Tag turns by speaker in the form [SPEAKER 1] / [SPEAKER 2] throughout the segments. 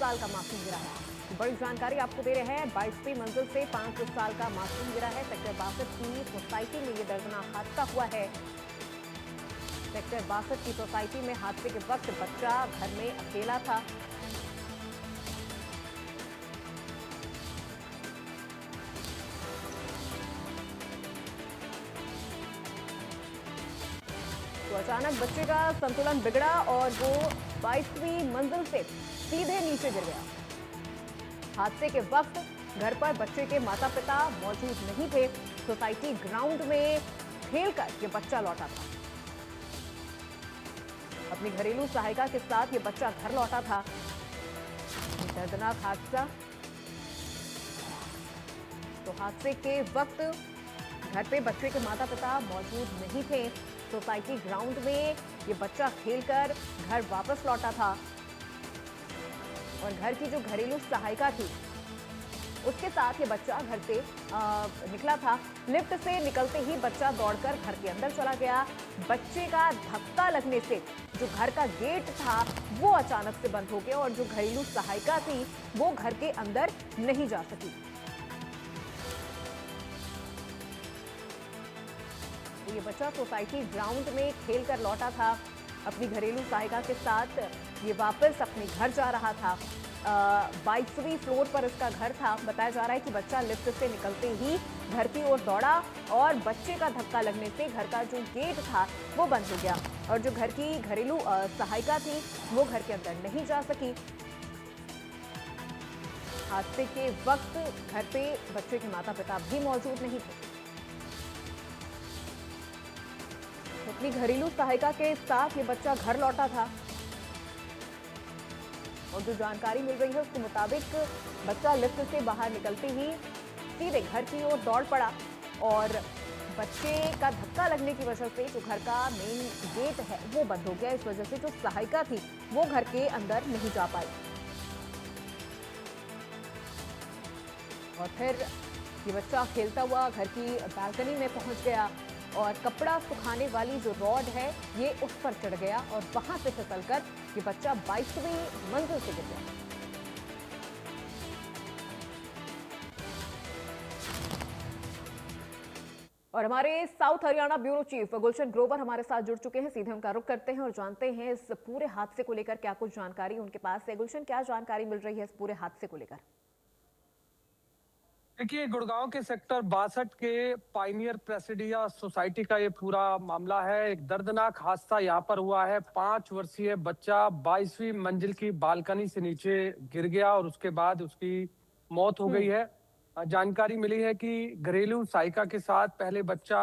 [SPEAKER 1] साल का मासूम गिरा है। बड़ी जानकारी आपको दे रहे हैं। 22वीं मंजिल से 5 साल का मासूम गिरा है। सेक्टर 62 की सोसाइटी में ये दर्दनाक हादसा हुआ है। सेक्टर 62 की सोसाइटी में हादसे के वक्त बच्चा घर में अकेला था। तो अचानक बच्चे का संतुलन बिगड़ा और वो 22वीं मंजिल से सीधे नीचे गिर गया। हादसे के वक्त घर पर बच्चे के माता पिता मौजूद नहीं थे। सोसाइटी ग्राउंड में खेलकर ये बच्चा लौटा था। अपनी घरेलू सहायिका के साथ ये बच्चा घर लौटा था। दर्दनाक हादसा। तो हादसे के वक्त घर पे बच्चे के माता पिता मौजूद नहीं थे। सोसाइटी ग्राउंड में ये बच्चा खेलकर घर वापस लौटा था और घर की जो घरेलू सहायिका थी उसके साथ ये बच्चा घर से निकला था। लिफ्ट से निकलते ही बच्चा दौड़कर घर के अंदर चला गया। बच्चे का धक्का लगने से जो घर का गेट था वो अचानक से बंद हो गया और जो घरेलू सहायिका थी वो घर के अंदर नहीं जा सकी। ये बच्चा सोसाइटी ग्राउंड में खेलकर लौटा था। अपनी घरेलू सहायिका के साथ ये वापस अपने घर जा रहा था। 22वीं फ्लोर पर इसका घर था। बताया जा रहा है कि बच्चा लिफ्ट से निकलते ही घर की ओर दौड़ा और बच्चे का धक्का लगने से घर का जो गेट था वो बंद हो गया और जो घर की घरेलू सहायिका थी वो घर के अंदर नहीं जा सकी। हादसे के वक्त घर पे बच्चे के माता पिता भी मौजूद नहीं थे। अपनी घरेलू सहायिका के साथ ये बच्चा घर लौटा था और जो जानकारी मिल रही है उसके मुताबिक बच्चा लिफ्ट से बाहर निकलते ही सीधे घर की ओर दौड़ पड़ा और बच्चे का धक्का लगने की वजह से जो घर का मेन गेट है वो बंद हो गया। इस वजह से जो सहायिका थी वो घर के अंदर नहीं जा पाई और फिर ये बच्चा खेलता हुआ घर की बालकनी में पहुंच गया और कपड़ा सुखाने वाली जो रॉड है ये उस पर चढ़ गया और वहां से फिसलकर ये बच्चा 22वीं मंजिल से गिर गया। और हमारे south Haryana bureau chief Gulshan Grover हमारे साथ जुड़ चुके हैं। सीधे उनका रुख करते हैं और जानते हैं इस पूरे हादसे को लेकर क्या कुछ जानकारी उनके पास है। गुलशन, क्या जानकारी मिल रही है इस पूरे हादसे को लेकर?
[SPEAKER 2] देखिए, गुड़गांव के सेक्टर 62 के पाइनियर प्रेसिडिया सोसाइटी का ये पूरा मामला है। एक दर्दनाक हादसा यहाँ पर हुआ है। 5 वर्षीय बच्चा 22वीं मंजिल की बालकनी से नीचे गिर गया और उसके बाद उसकी मौत हो गई है। जानकारी मिली है कि घरेलू सहायिका के साथ पहले बच्चा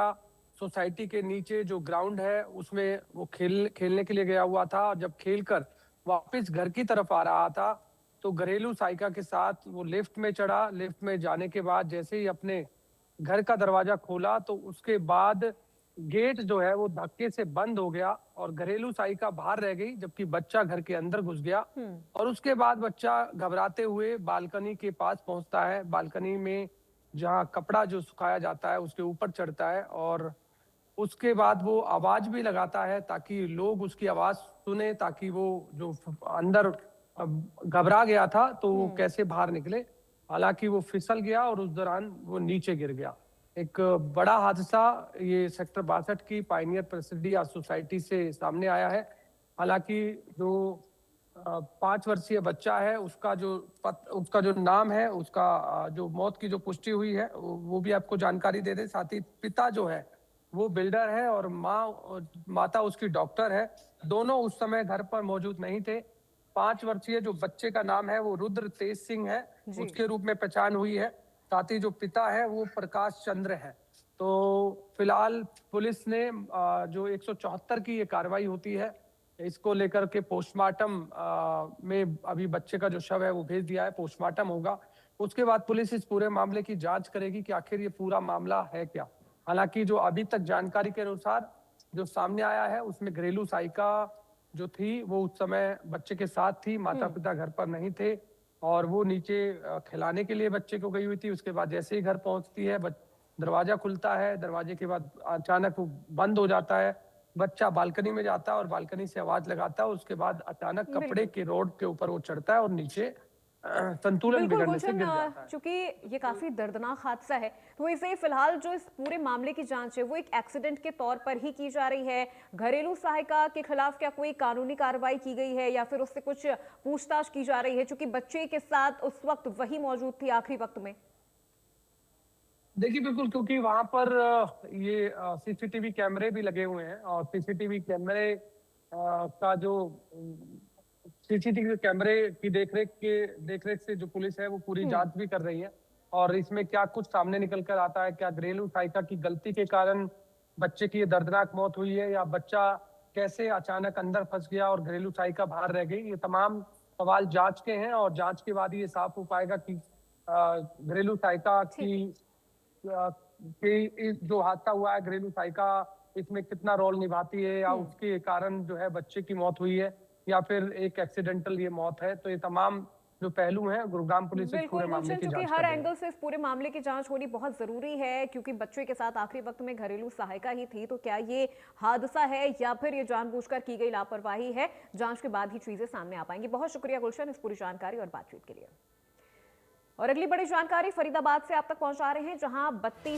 [SPEAKER 2] सोसाइटी के नीचे जो ग्राउंड है उसमें वो खेलने के लिए गया हुआ था और जब खेलकर वापस घर की तरफ आ रहा था तो घरेलू सहायिका के साथ वो लिफ्ट में चढ़ा। लिफ्ट में जाने के बाद जैसे ही अपने घर का दरवाजा खोला तो उसके बाद गेट जो है वो धक्के से बंद हो गया और घरेलू सहायिका बाहर रह गई जबकि बच्चा घर के अंदर घुस गया। और उसके बाद बच्चा घबराते हुए बालकनी के पास पहुंचता है। बालकनी में जहां कपड़ा जो सुखाया जाता है उसके ऊपर चढ़ता है और उसके बाद वो आवाज भी लगाता है ताकि लोग उसकी आवाज सुने, ताकि वो जो अंदर घबरा गया था तो वो कैसे बाहर निकले। हालांकि वो फिसल गया और उस दौरान वो नीचे गिर गया। एक बड़ा हादसा ये सेक्टर 62 की पाइनियर प्रेसिडिया सोसाइटी से सामने आया है। हालांकि जो 5 वर्षीय बच्चा है उसका जो नाम है, उसका जो मौत की जो पुष्टि हुई है वो भी आपको जानकारी दे दे। साथ ही पिता जो है वो बिल्डर है और माता उसकी डॉक्टर है। दोनों उस समय घर पर मौजूद नहीं थे। 5 वर्षीय जो बच्चे का नाम है वो रुद्र तेज सिंह है, उसके रूप में पहचान हुई है। साथ ही जो पिता है वो प्रकाश चंद्र है। तो फिलहाल पुलिस ने जो 174 की ये कार्रवाई होती है इसको लेकर के पोस्टमार्टम में अभी बच्चे का जो शव है वो भेज दिया है। पोस्टमार्टम होगा, उसके बाद पुलिस इस पूरे मामले की जांच करेगी कि आखिर ये पूरा मामला है क्या। हालांकि जो अभी तक जानकारी के अनुसार जो सामने आया है उसमें घरेलू सहायिका जो थी वो उस समय बच्चे के साथ थी, माता पिता घर पर नहीं थे और वो नीचे खिलाने के लिए बच्चे को गई हुई थी। उसके बाद जैसे ही घर पहुंचती है दरवाजा खुलता है, दरवाजे के बाद अचानक वो बंद हो जाता है। बच्चा बालकनी में जाता है और बालकनी से आवाज लगाता है। उसके बाद अचानक कपड़े के रोड के ऊपर वो चढ़ता है और नीचे संतुलन
[SPEAKER 1] बिल्कुल
[SPEAKER 2] बिगड़ने से
[SPEAKER 1] गुलशन,
[SPEAKER 2] गिर जाता है।
[SPEAKER 1] चूंकि ये काफी दर्दनाक हादसा है तो इसे फिलहाल जो इस पूरे मामले की जांच है वो एक एक्सीडेंट के तौर पर ही की जा रही है। घरेलू सहायिका के खिलाफ क्या कोई कानूनी कार्रवाई की गई है या फिर उससे कुछ पूछताछ की जा रही है, चूंकि बच्चे के साथ उस वक्त वही मौजूद थी आखिरी वक्त में?
[SPEAKER 2] देखिए, बिल्कुल, क्योंकि वहाँ पर ये सीसीटीवी कैमरे भी लगे हुए हैं और सीसीटीवी कैमरे का जो सीसीटीवी कैमरे की देखरेख से जो पुलिस है वो पूरी
[SPEAKER 1] हम्म।
[SPEAKER 2] जांच भी कर रही है। और इसमें क्या कुछ सामने निकल कर आता है, क्या घरेलू सहायिका की गलती के कारण बच्चे की ये दर्दनाक मौत हुई है या बच्चा कैसे अचानक अंदर फंस गया और घरेलू सहायिका बाहर रह गई, ये तमाम सवाल जांच के हैं और जांच के बाद ये साफ हो पाएगा कि घरेलू सहायिका की
[SPEAKER 1] ठीक है।
[SPEAKER 2] जो हादसा हुआ है, घरेलू सहायिका इसमें कितना रोल निभाती है या
[SPEAKER 1] हम्म।
[SPEAKER 2] उसके कारण जो है बच्चे की मौत हुई है या फिर एक एक्सीडेंटल ये मौत है। तो ये तमाम जो पहलू हैं, गुरुग्राम पुलिस इस
[SPEAKER 1] बिल्कुल
[SPEAKER 2] पूरे मामले
[SPEAKER 1] गुलशन,
[SPEAKER 2] की
[SPEAKER 1] चूंकि
[SPEAKER 2] जांच
[SPEAKER 1] हर
[SPEAKER 2] कर रही है।
[SPEAKER 1] एंगल से इस पूरे मामले की जांच होनी बहुत जरूरी है, क्योंकि बच्चे के साथ आखिरी वक्त में घरेलू सहायिका ही थी, तो क्या ये हादसा है या फिर ये जानबूझकर की गई लापरवाही है, जांच के बाद ही चीजें सामने आ पाएंगी। बहुत शुक्रिया गुलशन इस पूरी जानकारी और बातचीत के लिए। और अगली बड़ी जानकारी फरीदाबाद से आप तक पहुंचा रहे हैं, जहां 32